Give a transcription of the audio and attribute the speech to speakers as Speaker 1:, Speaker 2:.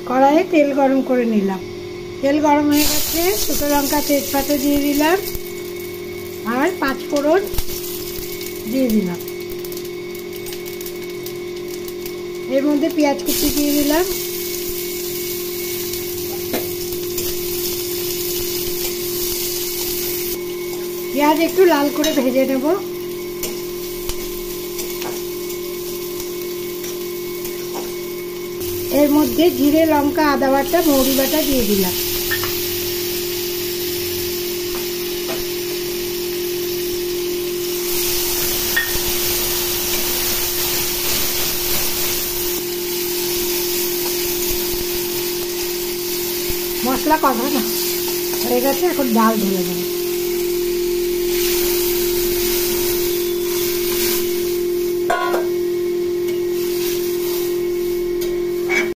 Speaker 1: কড়াইয়ে তেল গরম করে নিলাম। তেল গরম হয়ে গেছে, শুকনো লঙ্কা তেজপাতা দিয়ে দিলাম আর 5 ফোড়ন দিয়ে দিলাম। এর মধ্যে পেঁয়াজ কুচি দিয়ে দিলাম। পেঁয়াজ একটু লাল করে ভেজে নেব। এর মধ্যে জিরে, লঙ্কা, আদা বাটা, মৌরি বাটা দিয়ে দিলাম। মশলা কষানো হয়ে গেছে, এখন ডাল ঢেলে দেবো।